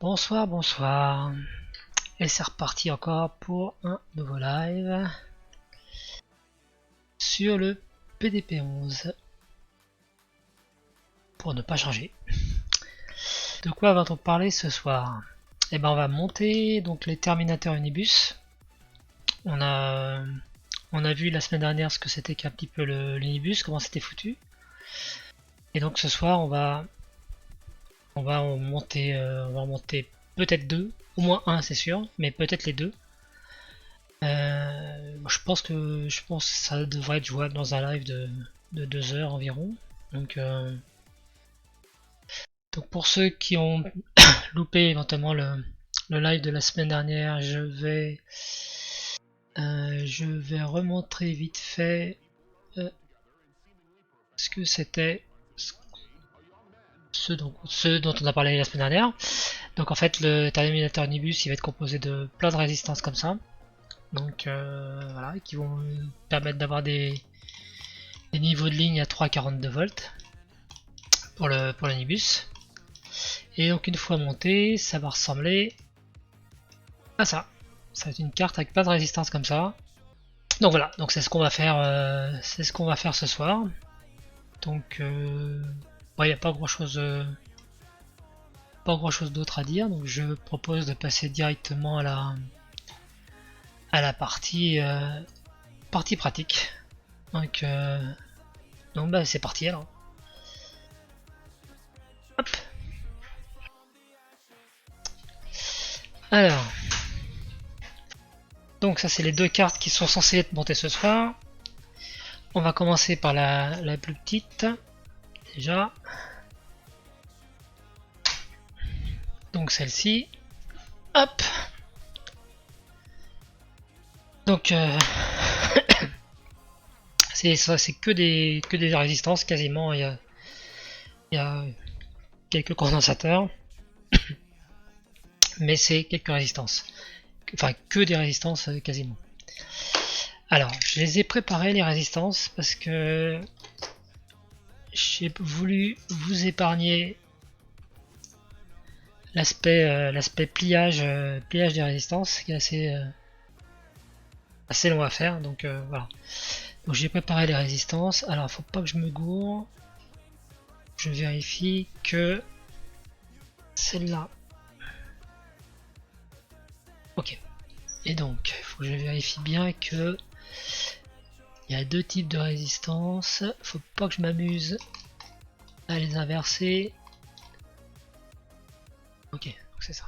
Bonsoir, bonsoir. Et c'est reparti encore pour un nouveau live sur le PDP-11. Pour ne pas changer. De quoi va-t-on parler ce soir? Eh ben on va monter donc les Terminator Unibus. On a vu la semaine dernière ce que c'était qu'un petit peu l'Unibus, comment c'était foutu. Et donc ce soir on va en monter peut-être deux, au moins un c'est sûr, mais peut-être les deux. Je pense que ça devrait être jouable dans un live de 2 heures environ. Donc pour ceux qui ont loupé éventuellement le live de la semaine dernière, je vais remontrer vite fait ce que c'était ce dont on a parlé la semaine dernière. Donc en fait le Terminator Nibus il va être composé de plein de résistances comme ça. Donc voilà, qui vont permettre d'avoir des niveaux de ligne à 3,42 volts pour le Nibus. Et donc une fois monté, ça va ressembler à ça. Ça va être une carte avec plein de résistances comme ça. Donc voilà, donc c'est ce qu'on va faire, ce soir. Donc il n'y a pas grand chose, d'autre à dire. Donc je propose de passer directement à la partie pratique. Donc bah c'est parti alors. Hop. Alors. Donc ça c'est les deux cartes qui sont censées être montées ce soir. On va commencer par la plus petite. Déjà. Donc celle-ci. Hop. Donc c'est que des résistances quasiment. Il y a quelques condensateurs. Mais c'est quelques résistances. Enfin que des résistances quasiment. Alors, je les ai préparées les résistances parce que j'ai voulu vous épargner l'aspect pliage des résistances qui est assez long à faire. Donc voilà. Donc j'ai préparé les résistances. Alors faut pas que je me gourre. Je vérifie que celle-là. Ok. Et donc, il faut que je vérifie bien que il y a deux types de résistance. Faut pas que je m'amuse à les inverser. Ok, donc c'est ça.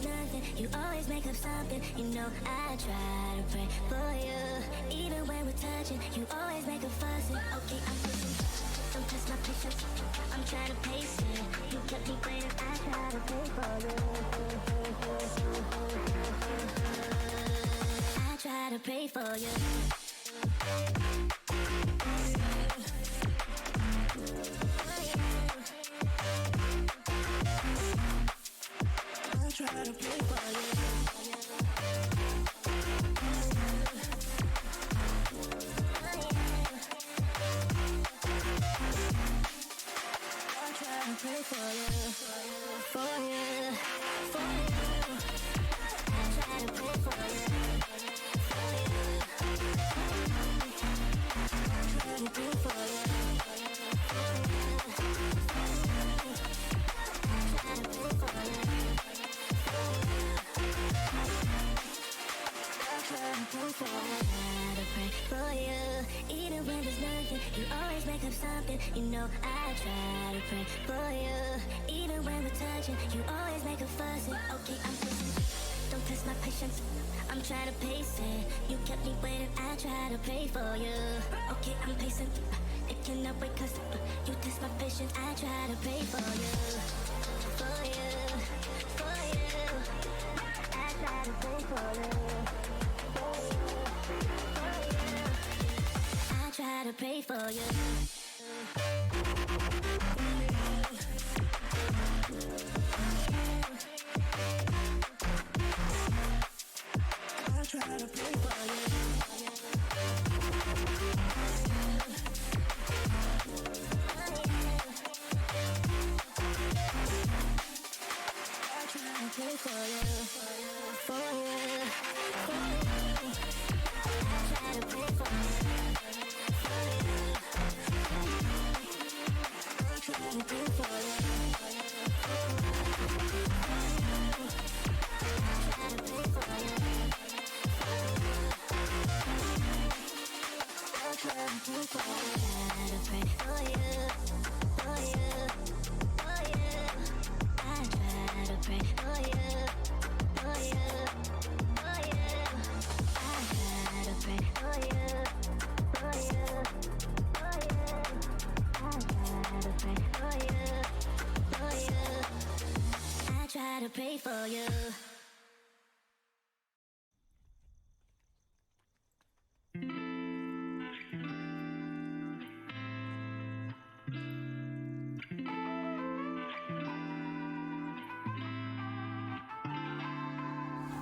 nothing, you always make up something. You know I try to pray for you. Even when we're touching, you always make a fuss. Okay, I'm pushing. Don't test my patience. I'm trying to pace it. You kept me waiting. I try to pray for you. I try to pray for you. Try to play for you. I try to play for you, for you, for you. I try to play for you, for you. I try to play for you, for you. I try to play for you. For you, even when there's nothing, you always make up something. You know I try to pray for you. Even when we're touching, you always make a fuss. Okay, I'm pushing. Don't test my patience. I'm trying to pace it. You kept me waiting. I try to pray for you. Okay, I'm pacing. It cannot wait 'cause you test my patience. I try to pray for you, for you, for you. I try to pray for you. I try to pray for you. I try to pray for you. I try to pray for you, for you, for you. I try to pray for you. To pray for you.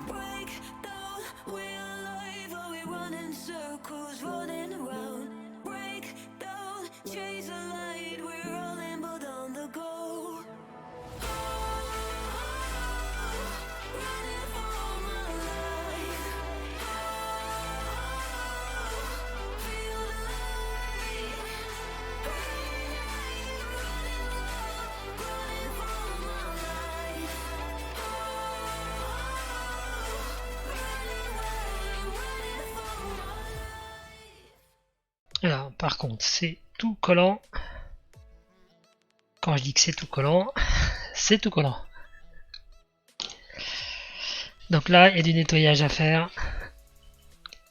Break down, we're alive, are we running circles, running around? Break down, chase a light, we're rolling but on the go. Alors, par contre, c'est tout collant. Quand je dis que c'est tout collant, c'est tout collant. Donc là, il y a du nettoyage à faire.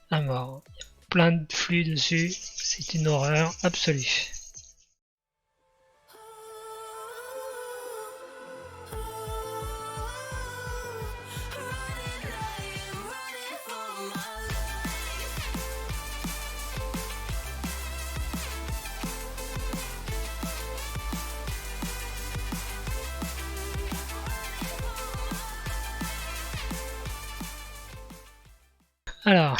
À mort. Il y a plein de flux dessus. C'est une horreur absolue. Alors,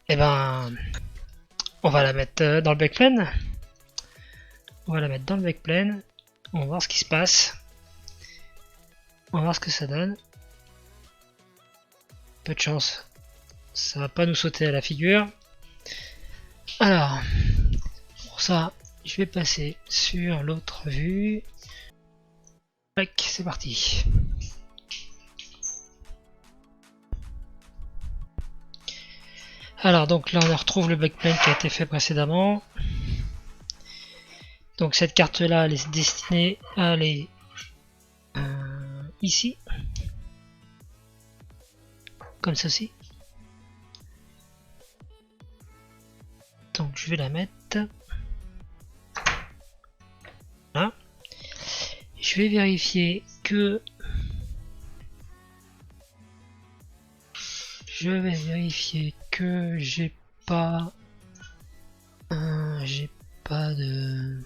eh ben, on va la mettre dans le backplane. On va la mettre dans le backplane. On va voir ce qui se passe. On va voir ce que ça donne. Peu de chance, ça va pas nous sauter à la figure. Alors, pour ça, je vais passer sur l'autre vue. Tac, c'est parti. Alors donc là on retrouve le backplane qui a été fait précédemment. Donc cette carte là elle est destinée à aller ici, comme ceci. Donc je vais la mettre là. Je vais vérifier que j'ai pas de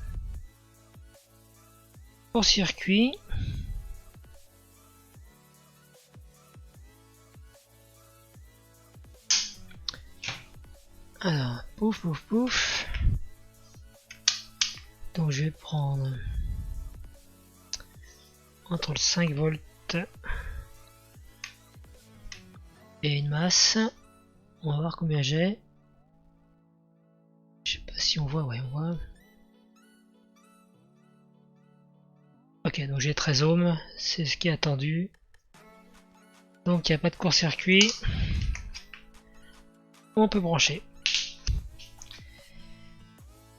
court-circuit. Alors, pouf pouf pouf. Donc je vais prendre entre le 5 volts et une masse. On va voir combien j'ai. Je sais pas si on voit, ouais on voit. Ok, donc j'ai 13 ohms, c'est ce qui est attendu. Donc il n'y a pas de court-circuit. On peut brancher.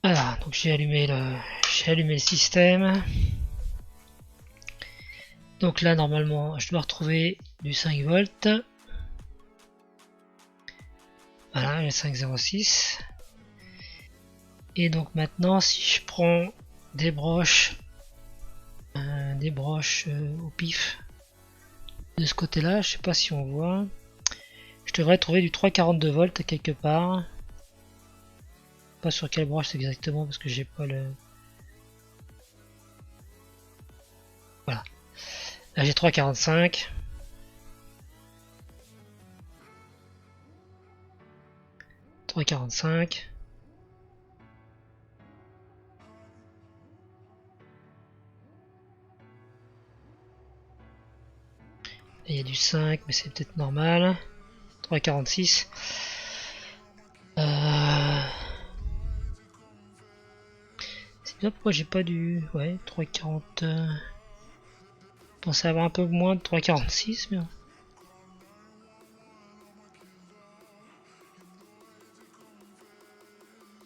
Voilà, donc j'ai allumé le système. Donc là normalement je dois retrouver du 5 volts. Voilà, j'ai 5,06. Et donc maintenant si je prends des broches au pif de ce côté là, je sais pas si on voit, je devrais trouver du 3,42 volts quelque part. Pas sur quelle broche c'est exactement parce que j'ai pas le... Voilà. Là j'ai 3,45. Il y a du 5 mais c'est peut-être normal. 3,46. C'est bien pourquoi j'ai pas du... Ouais, 3,40... Je pensais avoir un peu moins de 3,46 mais...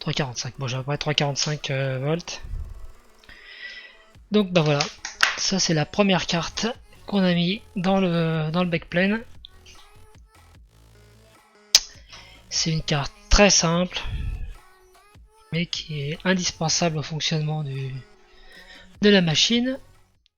3,45. Bon, j'ai à peu près 3,45 volts. Donc bah voilà, ça c'est la première carte qu'on a mis dans le backplane. C'est une carte très simple, mais qui est indispensable au fonctionnement de la machine.